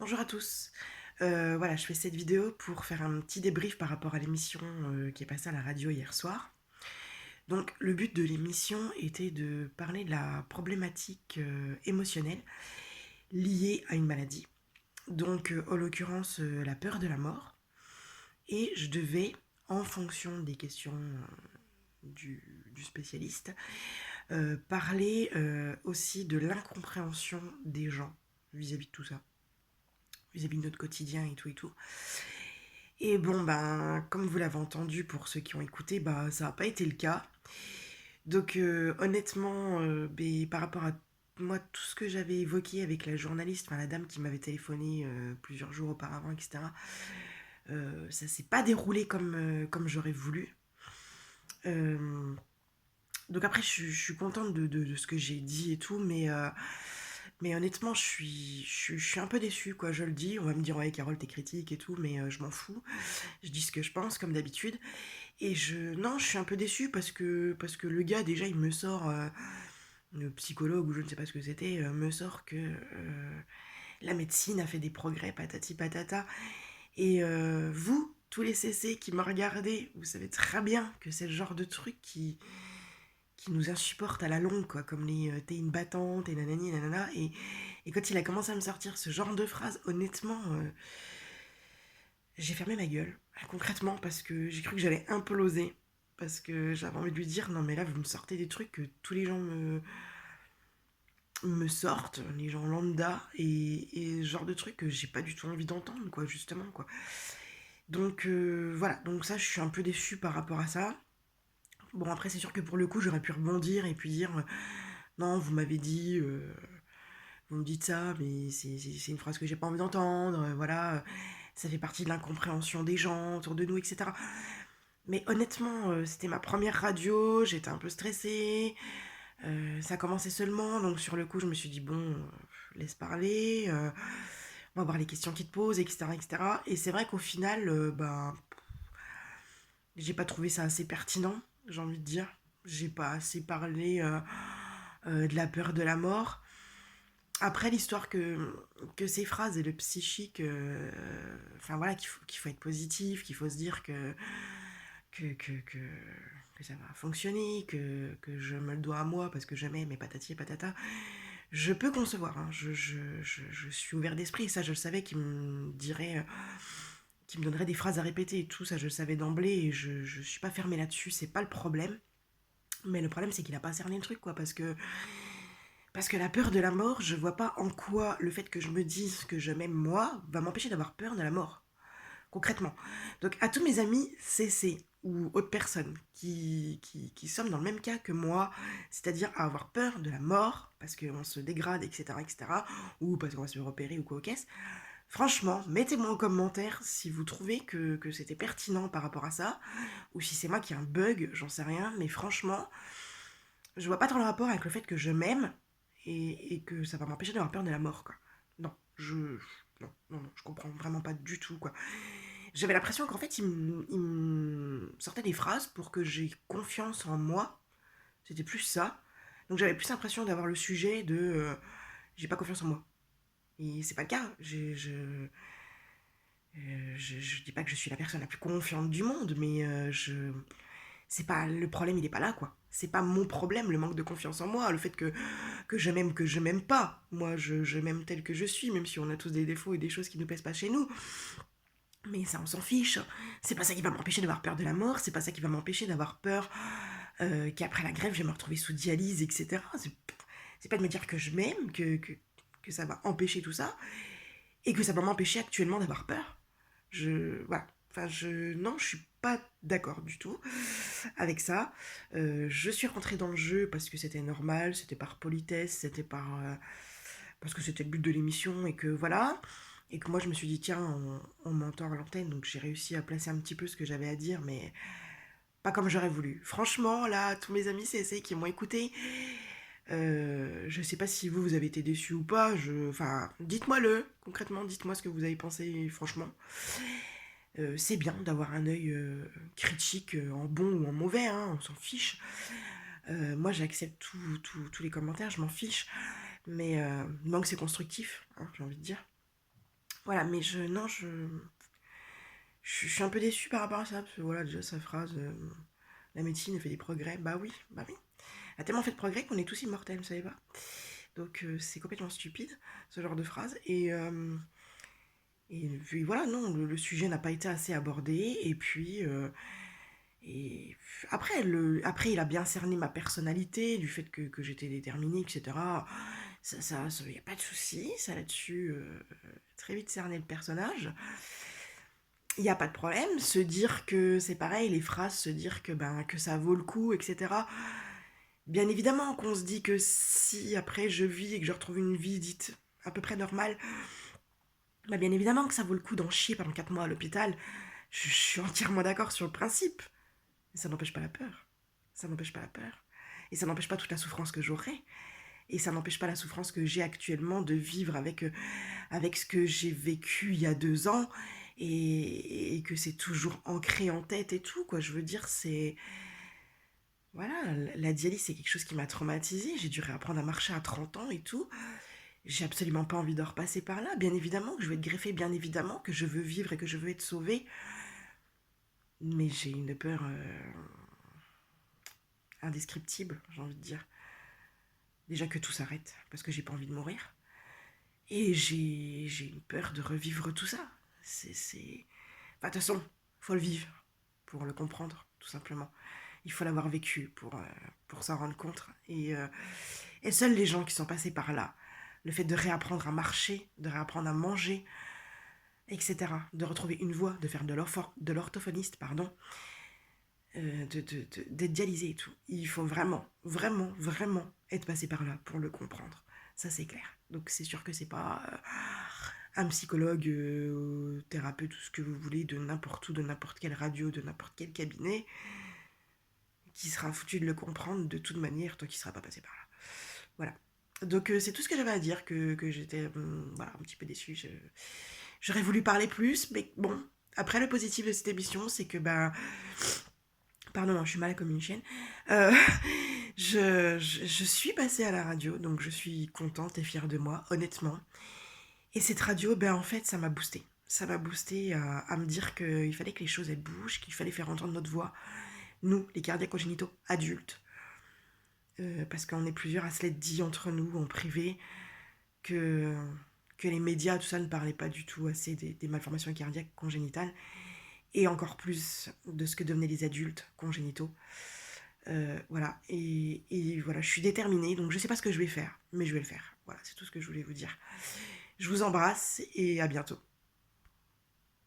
Bonjour à tous. Voilà, je fais cette vidéo pour faire un petit débrief par rapport à l'émission qui est passée à la radio hier soir. Donc, le but de l'émission était de parler de la problématique émotionnelle liée à une maladie. Donc, en l'occurrence, la peur de la mort. Et je devais, en fonction des questions du spécialiste, parler aussi de l'incompréhension des gens vis-à-vis de tout ça, vis-à-vis de notre quotidien et tout et tout. Et bon, ben, comme vous l'avez entendu pour ceux qui ont écouté, bah, ça n'a pas été le cas. Donc, honnêtement, par rapport à moi, tout ce que j'avais évoqué avec la journaliste, enfin la dame qui m'avait téléphoné plusieurs jours auparavant, etc., ça s'est pas déroulé comme j'aurais voulu. Euh, donc après, je suis contente de ce que j'ai dit et tout, mais honnêtement, je suis un peu déçue, quoi, je le dis. On va me dire, ouais, Carole, t'es critique et tout, mais je m'en fous. Je dis ce que je pense, comme d'habitude. Et non, je suis un peu déçue parce que le gars, déjà, il me sort, le psychologue ou je ne sais pas ce que c'était, me sort que la médecine a fait des progrès, patati patata. Et vous, tous les CC qui me regardez, vous savez très bien que c'est le genre de truc qui nous insupporte à la longue, quoi, comme les t'es une battante et nanani nanana. Et quand il a commencé à me sortir ce genre de phrase, honnêtement, j'ai fermé ma gueule, concrètement, parce que j'ai cru que j'allais imploser. Parce que j'avais envie de lui dire, non mais là vous me sortez des trucs que tous les gens me sortent, les gens lambda, et ce genre de trucs que j'ai pas du tout envie d'entendre, quoi, justement, quoi. Donc voilà, donc ça je suis un peu déçue par rapport à ça. Bon après c'est sûr que pour le coup j'aurais pu rebondir et puis dire, non vous m'avez dit, vous me dites ça, mais c'est une phrase que j'ai pas envie d'entendre, voilà, ça fait partie de l'incompréhension des gens autour de nous, etc. Mais honnêtement, c'était ma première radio, j'étais un peu stressée, ça commençait seulement, donc sur le coup, je me suis dit, bon, laisse parler, on va voir les questions qu'ils te posent, etc. etc. Et cetera. Et c'est vrai qu'au final, ben, j'ai pas trouvé ça assez pertinent, j'ai envie de dire. J'ai pas assez parlé de la peur de la mort. Après, l'histoire que ces phrases et le psychique, enfin voilà, qu'il faut être positif, qu'il faut se dire que, que, que, que ça va fonctionner, que je me le dois à moi parce que je m'aime et patati et patata, je peux concevoir. Hein. Je suis ouvert d'esprit. Ça, je le savais qu'il me dirait, qu'il me donnerait des phrases à répéter et tout. Ça, je le savais d'emblée et je suis pas fermée là-dessus. C'est pas le problème. Mais le problème, c'est qu'il a pas cerné le truc, quoi. Parce que la peur de la mort, je vois pas en quoi le fait que je me dise que je m'aime moi va m'empêcher d'avoir peur de la mort concrètement. Donc à tous mes amis CC ou autres personnes qui sommes dans le même cas que moi, c'est-à-dire à avoir peur de la mort, parce qu'on se dégrade, etc., etc., ou parce qu'on va se repérer ou quoi au caisse, franchement, mettez-moi en commentaire si vous trouvez que c'était pertinent par rapport à ça, ou si c'est moi qui ai un bug, j'en sais rien, mais franchement, je vois pas trop le rapport avec le fait que je m'aime et que ça va m'empêcher d'avoir peur de la mort, quoi. Non, non, je comprends vraiment pas du tout, quoi. J'avais l'impression qu'en fait, il me sortait des phrases pour que j'ai confiance en moi. C'était plus ça. Donc j'avais plus l'impression d'avoir le sujet de j'ai pas confiance en moi. Et c'est pas le cas. Je dis pas que je suis la personne la plus confiante du monde, mais c'est pas le problème, il est pas là, quoi. C'est pas mon problème, le manque de confiance en moi, le fait que je m'aime pas. Moi, je m'aime tel que je suis, même si on a tous des défauts et des choses qui nous plaisent pas chez nous. Mais ça, on s'en fiche. C'est pas ça qui va m'empêcher d'avoir peur de la mort. C'est pas ça qui va m'empêcher d'avoir peur qu'après la grève, je vais me retrouver sous dialyse, etc. C'est pas de me dire que je m'aime, que ça va empêcher tout ça. Et que ça va m'empêcher actuellement d'avoir peur. Voilà. Enfin, non, je suis pas d'accord du tout avec ça. Je suis rentrée dans le jeu parce que c'était normal, c'était par politesse, c'était parce que c'était le but de l'émission et que voilà. Et que moi je me suis dit tiens, on m'entend à l'antenne, donc j'ai réussi à placer un petit peu ce que j'avais à dire, mais pas comme j'aurais voulu. Franchement, là, tous mes amis CSA qui m'ont écouté, je sais pas si vous avez été déçus ou pas. Enfin, dites-moi-le, concrètement, dites-moi ce que vous avez pensé, franchement. C'est bien d'avoir un œil critique en bon ou en mauvais, hein, on s'en fiche. Moi, j'accepte tous les commentacommentaires, je m'en fiche. Mais du moment que c'est constructif, hein, j'ai envie de dire. Voilà, mais non, je suis un peu déçue par rapport à ça, parce que voilà, déjà sa phrase, la médecine fait des progrès, bah oui, bah oui. Elle a tellement fait de progrès qu'on est tous immortels, vous savez pas. Donc c'est complètement stupide, ce genre de phrase. Et puis voilà, non, le sujet n'a pas été assez abordé. Et puis, et après, après, il a bien cerné ma personnalité, du fait que j'étais déterminée, etc. Ça, y a pas de souci, ça là-dessus, très vite cerné le personnage. Il n'y a pas de problème, se dire que c'est pareil, les phrases, se dire que ça vaut le coup, etc. Bien évidemment qu'on se dit que si après je vis et que je retrouve une vie dite à peu près normale, bah bien évidemment que ça vaut le coup d'en chier pendant 4 mois à l'hôpital. Je suis entièrement d'accord sur le principe. Mais ça n'empêche pas la peur. Ça n'empêche pas la peur. Et ça n'empêche pas toute la souffrance que j'aurai. Et ça n'empêche pas la souffrance que j'ai actuellement de vivre avec ce que j'ai vécu il y a 2 ans. Et que c'est toujours ancré en tête et tout, quoi. Je veux dire, c'est... Voilà, la dialyse, c'est quelque chose qui m'a traumatisée. J'ai dû réapprendre à marcher à 30 ans et tout. J'ai absolument pas envie de repasser par là. Bien évidemment que je veux être greffée, bien évidemment que je veux vivre et que je veux être sauvée. Mais j'ai une peur indescriptible, j'ai envie de dire. Déjà que tout s'arrête, parce que j'ai pas envie de mourir. Et j'ai une peur de revivre tout ça. C'est... Enfin, de toute façon, faut le vivre pour le comprendre, tout simplement. Il faut l'avoir vécu pour s'en rendre compte. Et seuls les gens qui sont passés par là, le fait de réapprendre à marcher, de réapprendre à manger, etc., de retrouver une voix, de faire de l'orthophoniste, pardon, d'être dialysé et tout. Il faut vraiment, vraiment, vraiment être passé par là pour le comprendre. Ça, c'est clair. Donc, c'est sûr que c'est pas un psychologue, thérapeute, tout ce que vous voulez, de n'importe où, de n'importe quelle radio, de n'importe quel cabinet, qui sera foutu de le comprendre de toute manière, tant qu'il sera pas passé par là. Voilà. Donc, c'est tout ce que j'avais à dire, que j'étais voilà, un petit peu déçue. J'aurais voulu parler plus, mais bon. Après, le positif de cette émission, c'est que, pardon, non, je suis malade comme une chienne. Euh, je suis passée à la radio, donc je suis contente et fière de moi, honnêtement. Et cette radio, en fait, ça m'a boosté. Ça m'a boosté à me dire qu'il fallait que les choses, elles bougent, qu'il fallait faire entendre notre voix. Nous, les cardiaques congénitaux adultes. Parce qu'on est plusieurs à se l'être dit entre nous, en privé, que, que les médias, tout ça, ne parlaient pas du tout assez des malformations cardiaques congénitales. Et encore plus de ce que devenaient les adultes congénitaux. Voilà, et voilà, je suis déterminée, donc je sais pas ce que je vais faire, mais je vais le faire. Voilà, c'est tout ce que je voulais vous dire. Je vous embrasse et à bientôt.